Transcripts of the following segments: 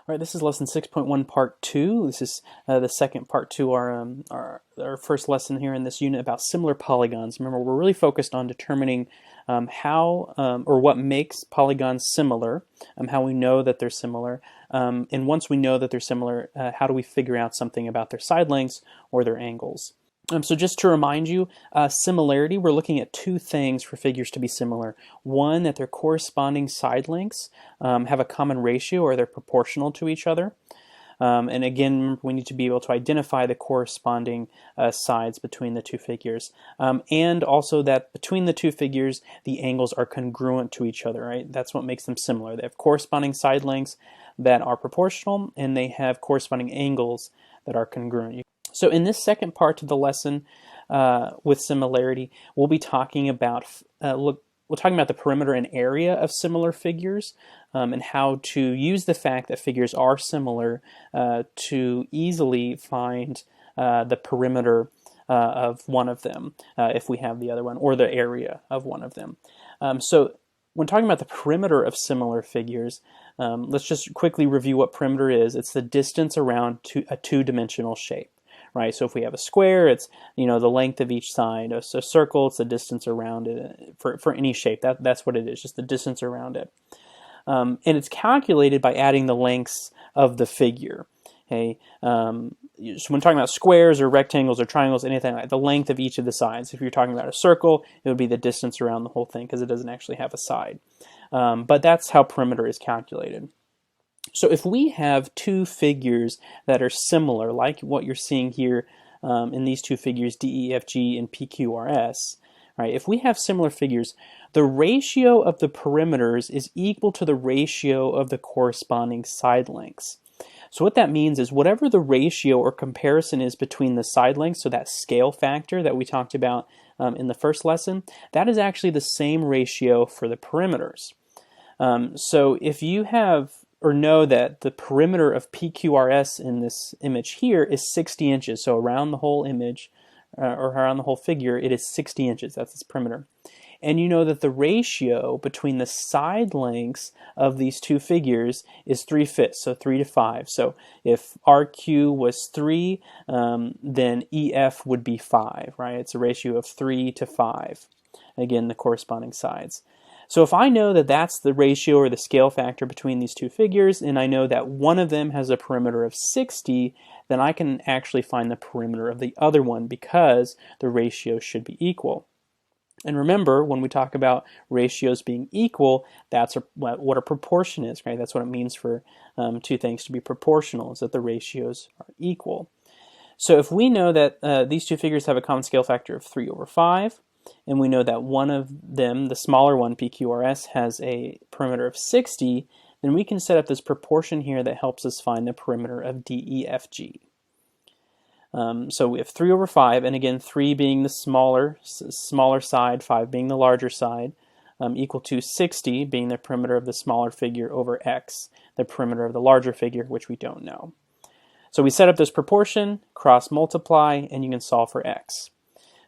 All right, this is lesson 6.1, part 2. This is the second part to our first lesson here in this unit about similar polygons. Remember, we're really focused on determining how or what makes polygons similar, how we know that they're similar, and once we know that they're similar, how do we figure out something about their side lengths or their angles. So just to remind you, similarity, we're looking at two things for figures to be similar. One, that their corresponding side lengths have a common ratio or they're proportional to each other. And again, we need to be able to identify the corresponding sides between the two figures. And also that between the two figures, the angles are congruent to each other, right? That's what makes them similar. They have corresponding side lengths that are proportional, and they have corresponding angles that are congruent. So in this second part of the lesson with similarity, we'll be talking about we're talking about the perimeter and area of similar figures and how to use the fact that figures are similar to easily find the perimeter of one of them if we have the other one, or the area of one of them. So when talking about the perimeter of similar figures, let's just quickly review what perimeter is. It's the distance around a two-dimensional shape. Right, so if we have a square, it's the length of each side. A circle, it's the distance around it for any shape. That's what it is, just the distance around it. And it's calculated by adding the lengths of the figure. Okay, so when talking about squares or rectangles or triangles, anything like the length of each of the sides. If you're talking about a circle, it would be the distance around the whole thing because it doesn't actually have a side. But that's how perimeter is calculated. So if we have two figures that are similar, like what you're seeing here in these two figures, DEFG and PQRS, right? If we have similar figures, the ratio of the perimeters is equal to the ratio of the corresponding side lengths. So what that means is whatever the ratio or comparison is between the side lengths, so that scale factor that we talked about in the first lesson, that is actually the same ratio for the perimeters. So if you have or know that the perimeter of PQRS in this image here is 60 inches. So around the whole image, or around the whole figure, it is 60 inches. That's its perimeter. And you know that the ratio between the side lengths of these two figures is 3/5, so 3 to 5. So if RQ was 3, then EF would be 5, right? It's a ratio of 3 to 5. Again, the corresponding sides. So if I know that that's the ratio or the scale factor between these two figures, and I know that one of them has a perimeter of 60, then I can actually find the perimeter of the other one because the ratio should be equal. And remember, when we talk about ratios being equal, that's what a proportion is, right? That's what it means for two things to be proportional, is that the ratios are equal. So if we know that these two figures have a common scale factor of 3/5, and we know that one of them, the smaller one, PQRS, has a perimeter of 60, then we can set up this proportion here that helps us find the perimeter of DEFG. So we have 3/5, and again, 3 being the smaller side, 5 being the larger side, equal to 60 being the perimeter of the smaller figure over X, the perimeter of the larger figure, which we don't know. So we set up this proportion, cross multiply, and you can solve for X.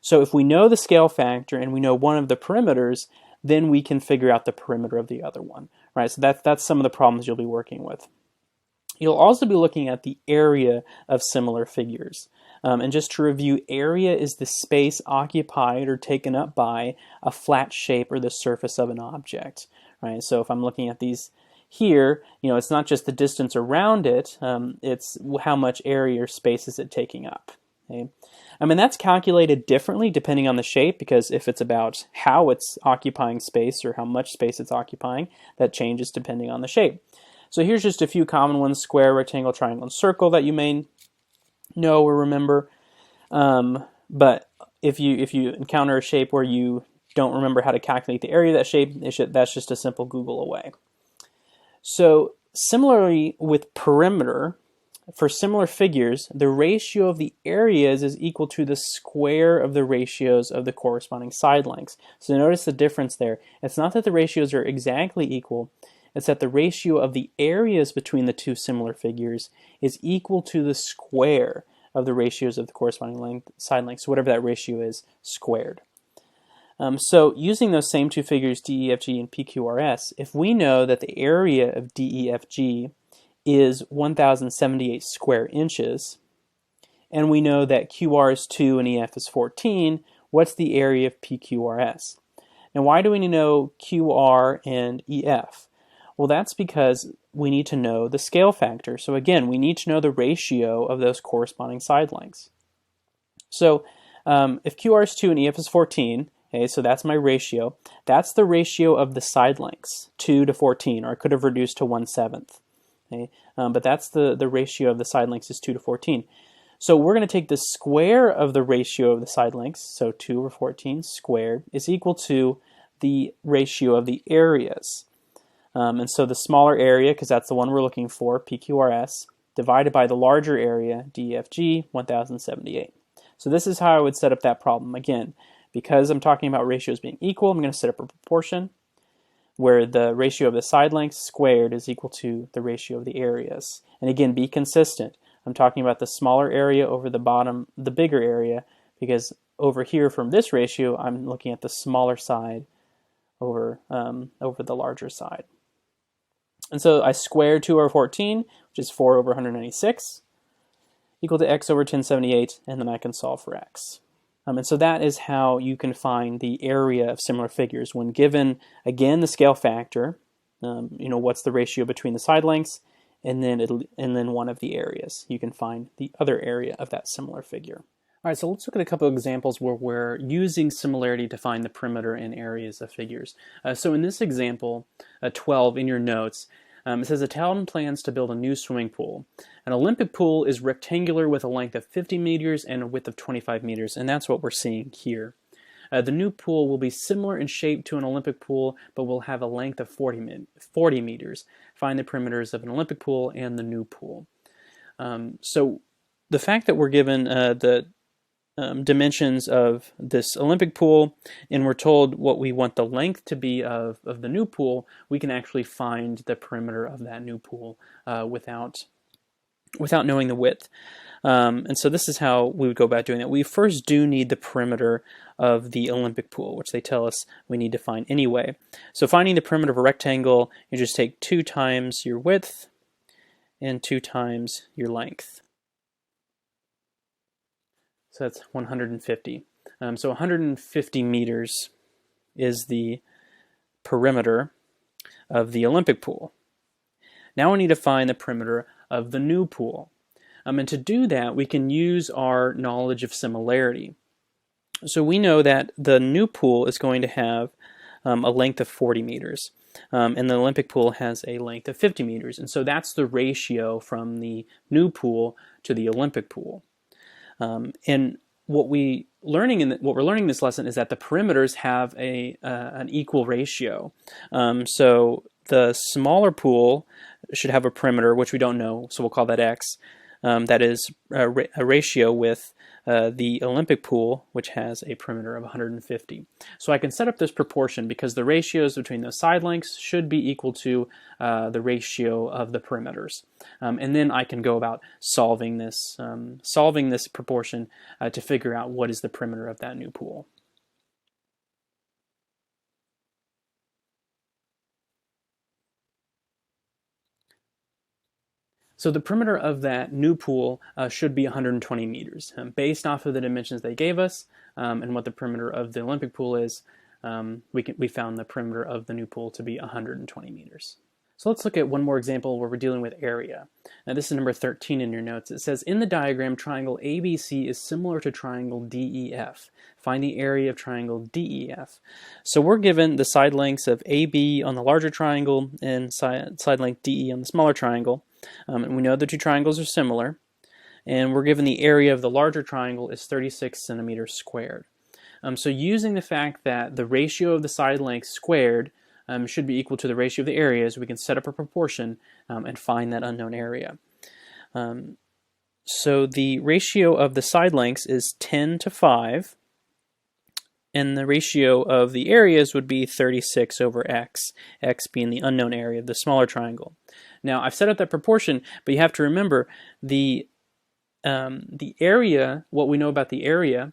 So if we know the scale factor and we know one of the perimeters, then we can figure out the perimeter of the other one, right? So that's some of the problems you'll be working with. You'll also be looking at the area of similar figures. And just to review, area is the space occupied or taken up by a flat shape or the surface of an object, right? So if I'm looking at these here, it's not just the distance around it, it's how much area or space is it taking up. Okay? That's calculated differently depending on the shape, because if it's about how it's occupying space or how much space it's occupying, that changes depending on the shape. So here's just a few common ones: square, rectangle, triangle, and circle that you may know or remember. But if you encounter a shape where you don't remember how to calculate the area of that shape, that's just a simple Google away. So similarly with perimeter, for similar figures, the ratio of the areas is equal to the square of the ratios of the corresponding side lengths. So notice the difference there. It's not that the ratios are exactly equal, it's that the ratio of the areas between the two similar figures is equal to the square of the ratios of the corresponding side lengths, so whatever that ratio is, squared. So using those same two figures, DEFG and PQRS, if we know that the area of DEFG is 1,078 square inches, and we know that QR is 2 and EF is 14, what's the area of PQRS? Now, why do we need to know QR and EF? Well, that's because we need to know the scale factor. So again, we need to know the ratio of those corresponding side lengths. So if QR is 2 and EF is 14, okay, so that's my ratio. That's the ratio of the side lengths, 2 to 14, or I could have reduced to 1/7. Okay? But that's the ratio of the side lengths is 2 to 14. So we're going to take the square of the ratio of the side lengths, so 2 over 14 squared, is equal to the ratio of the areas. And so the smaller area, because that's the one we're looking for, PQRS, divided by the larger area, DFG, 1078. So this is how I would set up that problem. Again, because I'm talking about ratios being equal, I'm going to set up a proportion where the ratio of the side lengths squared is equal to the ratio of the areas. And again, be consistent. I'm talking about the smaller area over the bottom, the bigger area, because over here from this ratio, I'm looking at the smaller side over the larger side. And so I squared 2 over 14, which is 4 over 196, equal to x over 1078, and then I can solve for x. And so that is how you can find the area of similar figures when given, again, the scale factor, what's the ratio between the side lengths, and then one of the areas. You can find the other area of that similar figure. All right, so let's look at a couple of examples where we're using similarity to find the perimeter and areas of figures. So in this example, 12 in your notes, it says a town plans to build a new swimming pool. An Olympic pool is rectangular with a length of 50 meters and a width of 25 meters, and that's what we're seeing here. The new pool will be similar in shape to an Olympic pool, but will have a length of 40 meters. Find the perimeters of an Olympic pool and the new pool. So the fact that we're given the dimensions of this Olympic pool, and we're told what we want the length to be of the new pool, we can actually find the perimeter of that new pool without knowing the width. And so this is how we would go about doing that. We first do need the perimeter of the Olympic pool, which they tell us we need to find anyway. So finding the perimeter of a rectangle, you just take 2 times your width and 2 times your length. So that's 150. So 150 meters is the perimeter of the Olympic pool. Now we need to find the perimeter of the new pool. And to do that, we can use our knowledge of similarity. So we know that the new pool is going to have a length of 40 meters. And the Olympic pool has a length of 50 meters. And so that's the ratio from the new pool to the Olympic pool. And what we're learning in this lesson is that the perimeters have an equal ratio. So the smaller pool should have a perimeter, which we don't know, so we'll call that x. That is a ratio with the Olympic pool, which has a perimeter of 150. So I can set up this proportion because the ratios between those side lengths should be equal to the ratio of the perimeters. And then I can go about solving this proportion to figure out what is the perimeter of that new pool. So the perimeter of that new pool should be 120 meters. Based off of the dimensions they gave us and what the perimeter of the Olympic pool is, we found the perimeter of the new pool to be 120 meters. So let's look at one more example where we're dealing with area. Now this is number 13 in your notes. It says, in the diagram, triangle ABC is similar to triangle DEF. Find the area of triangle DEF. So we're given the side lengths of AB on the larger triangle and side length DE on the smaller triangle. And we know the two triangles are similar. And we're given the area of the larger triangle is 36 centimeters squared. So using the fact that the ratio of the side lengths squared should be equal to the ratio of the areas, we can set up a proportion and find that unknown area. So the ratio of the side lengths is 10 to 5, and the ratio of the areas would be 36 over x, x being the unknown area of the smaller triangle. Now I've set up that proportion, but you have to remember the area, what we know about the area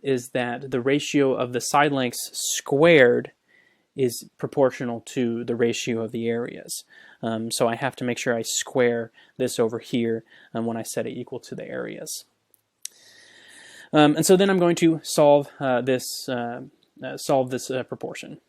is that the ratio of the side lengths squared is proportional to the ratio of the areas. So I have to make sure I square this over here when I set it equal to the areas. And so then I'm going to solve this proportion.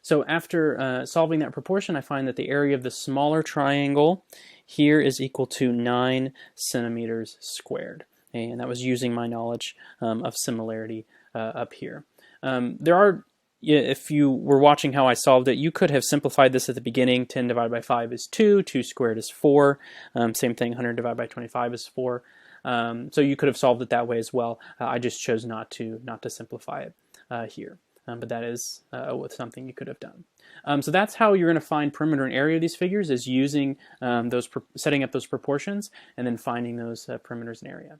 So after solving that proportion, I find that the area of the smaller triangle here is equal to 9 centimeters squared. And that was using my knowledge of similarity up here. If you were watching how I solved it, you could have simplified this at the beginning. 10 divided by 5 is 2, 2 squared is 4. Same thing, 100 divided by 25 is 4. So you could have solved it that way as well. I just chose not to simplify it here. But that is something you could have done. So that's how you're going to find perimeter and area of these figures, is using setting up those proportions and then finding those perimeters and area.